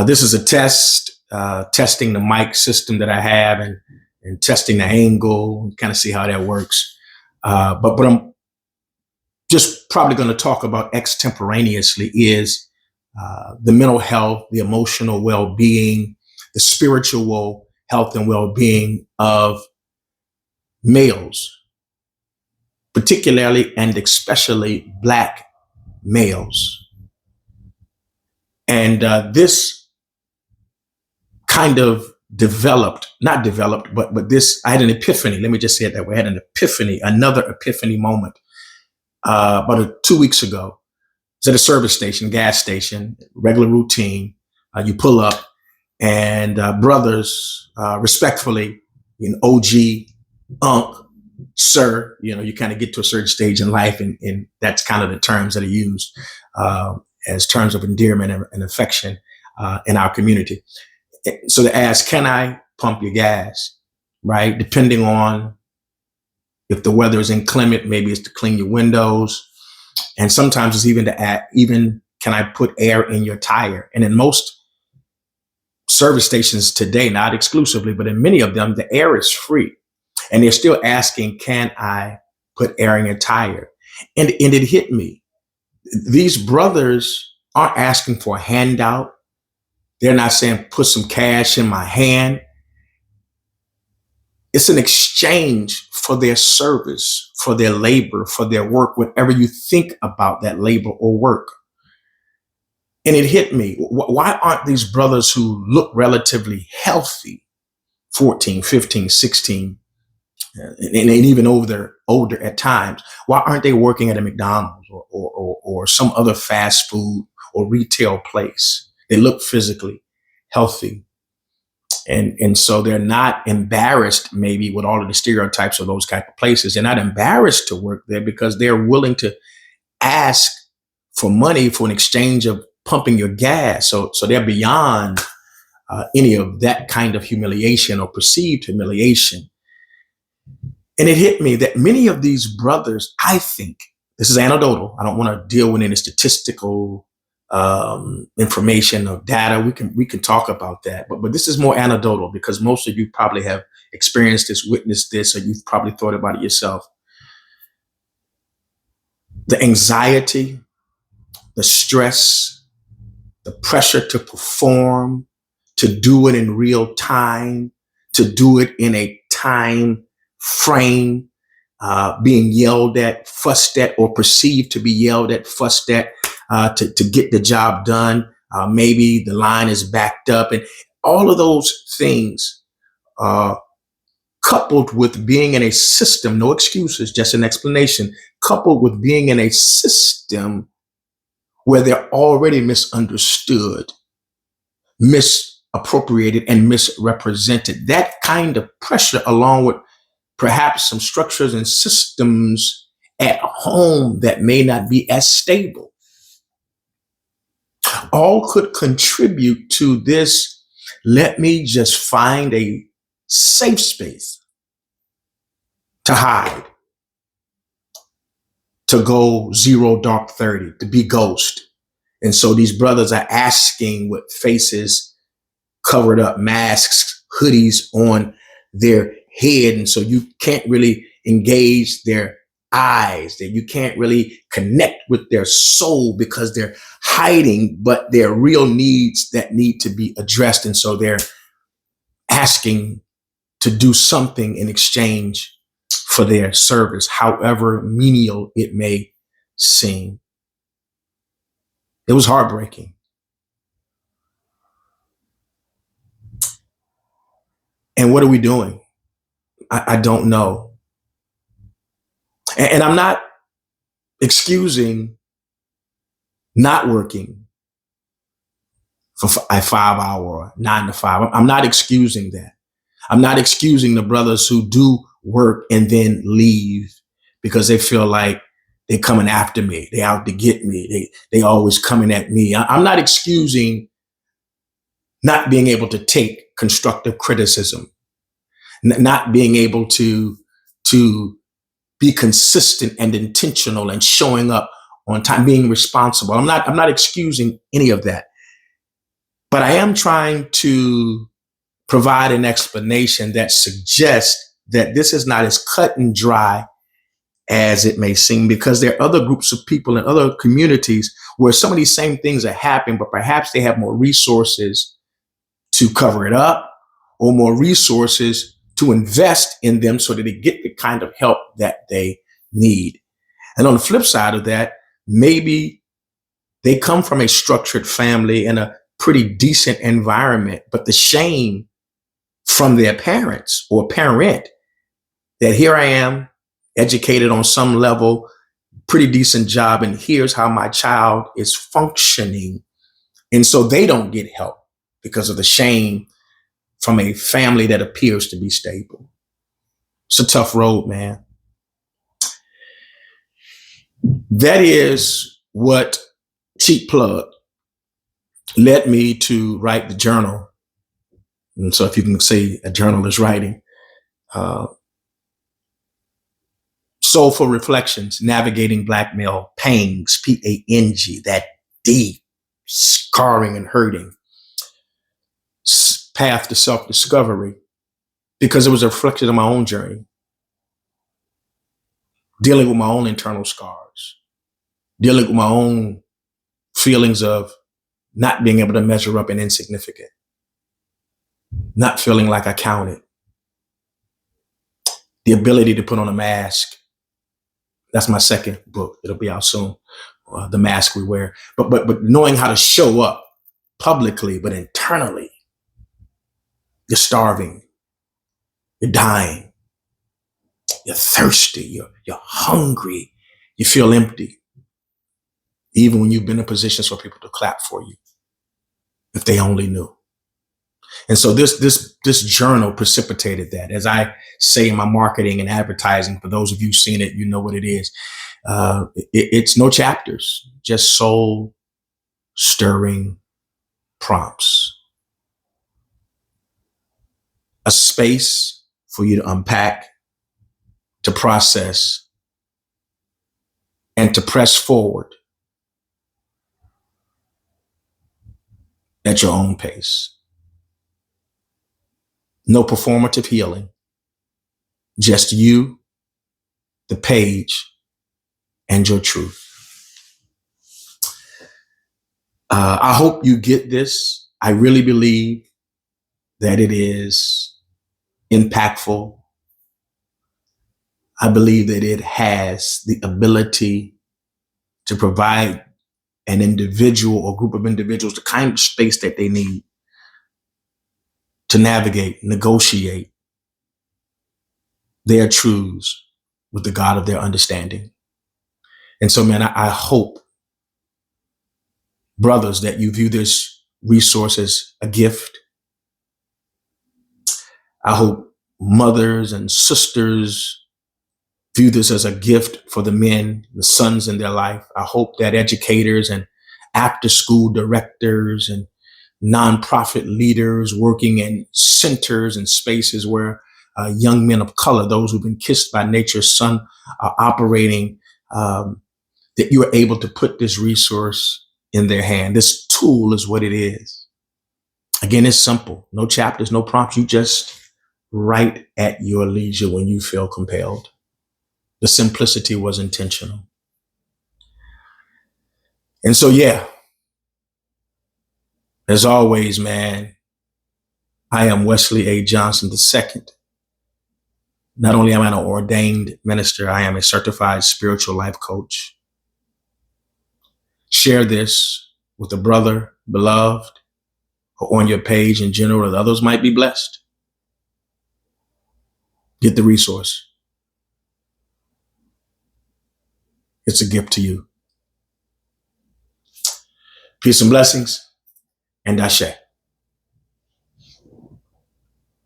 This is a test, testing the mic system that I have and testing the angle, kind of see how that works. But I'm just probably going to talk about extemporaneously is the mental health, the emotional well-being, the spiritual health and well-being of males, particularly and especially Black males. And this kind of not developed, but this, I had an epiphany. Let me just say it that way. I had an epiphany, another epiphany moment about 2 weeks ago. It's at a service station, gas station, regular routine. You pull up and brothers, respectfully, OG, Unc, sir, you kind of get to a certain stage in life, and that's kind of the terms that are used as terms of endearment and affection in our community. So they ask, can I pump your gas? Right? Depending on if the weather is inclement, maybe it's to clean your windows. And sometimes it's even to add, can I put air in your tire? And in most service stations today, not exclusively, but in many of them, the air is free. And they're still asking, can I put air in your tire? And it hit me. These brothers aren't asking for a handout. They're not saying, put some cash in my hand. It's an exchange for their service, for their labor, for their work, whatever you think about that labor or work. And it hit me. Why aren't these brothers who look relatively healthy, 14, 15, 16, and even older at times, why aren't they working at a McDonald's or some other fast food or retail place? They look physically healthy. And so they're not embarrassed, maybe, with all of the stereotypes of those type of places. They're not embarrassed to work there because they're willing to ask for money for an exchange of pumping your gas. So they're beyond any of that kind of humiliation or perceived humiliation. And it hit me that many of these brothers, I think, this is anecdotal. I don't want to deal with any statistical information or data. We can talk about that, but this is more anecdotal because most of you probably have experienced this, witnessed this, or you've probably thought about it yourself. The anxiety, the stress, the pressure to perform, to do it in real time, to do it in a time frame, being yelled at, fussed at, or perceived to be yelled at, fussed at, to get the job done. Maybe the line is backed up, and all of those things, coupled with being in a system, no excuses, just an explanation, coupled with being in a system where they're already misunderstood, misappropriated, and misrepresented. That kind of pressure, along with perhaps some structures and systems at home that may not be as stable, all could contribute to this. Let me just find a safe space to hide, to go 0 dark 30, to be ghost. And so these brothers are asking with faces covered up, masks, hoodies on their head. And so you can't really engage their eyes, that you can't really connect with their soul because they're hiding, but they're real needs that need to be addressed. And so they're asking to do something in exchange for their service, however menial it may seem. It was heartbreaking. And what are we doing? I don't know. And I'm not excusing not working for a 5-hour, 9 to 5. I'm not excusing that. I'm not excusing the brothers who do work and then leave because they feel like they're coming after me. They out to get me. They always coming at me. I'm not excusing not being able to take constructive criticism, not being able to be consistent and intentional and showing up on time, being responsible. I'm not excusing any of that. But I am trying to provide an explanation that suggests that this is not as cut and dry as it may seem, because there are other groups of people in other communities where some of these same things are happening, but perhaps they have more resources to cover it up or more resources to invest in them so that they get the kind of help that they need. And on the flip side of that, maybe they come from a structured family in a pretty decent environment, but the shame from their parents or parent that here I am, educated on some level, pretty decent job, and here's how my child is functioning. And so they don't get help because of the shame from a family that appears to be stable. It's a tough road, man. That is what, cheap plug, led me to write the journal. And so if you can say a journal is writing, Soulful Reflections, Navigating Black Male Pangs, P-A-N-G, that deep, scarring and hurting path to self-discovery, because it was a reflection of my own journey, dealing with my own internal scars, dealing with my own feelings of not being able to measure up and insignificant, not feeling like I counted, the ability to put on a mask. That's my second book. It'll be out soon. The Mask We Wear. But knowing how to show up publicly, but internally, you're starving, you're dying, you're thirsty, you're hungry, you feel empty, even when you've been in positions for people to clap for you, if they only knew. And so this journal precipitated that. As I say in my marketing and advertising, for those of you who've seen it, you know what it is. It's no chapters, just soul stirring prompts. A space for you to unpack, to process, and to press forward at your own pace. No performative healing, just you, the page, and your truth. I hope you get this. I really believe that it is impactful. I believe that it has the ability to provide an individual or group of individuals the kind of space that they need to navigate, negotiate their truths with the God of their understanding. And so, man, I hope, brothers, that you view this resource as a gift. I hope mothers and sisters view this as a gift for the men, the sons in their life. I hope that educators and after school directors and nonprofit leaders working in centers and spaces where young men of color, those who've been kissed by nature's sun, are operating, that you are able to put this resource in their hand. This tool is what it is. Again, it's simple. No chapters, no prompts. You just write at your leisure when you feel compelled. The simplicity was intentional. And so, yeah, as always, man, I am Wesley A. Johnson II. Not only am I an ordained minister, I am a certified spiritual life coach. Share this with a brother, beloved, or on your page in general, that others might be blessed. Get the resource. It's a gift to you. Peace and blessings, and Ashe.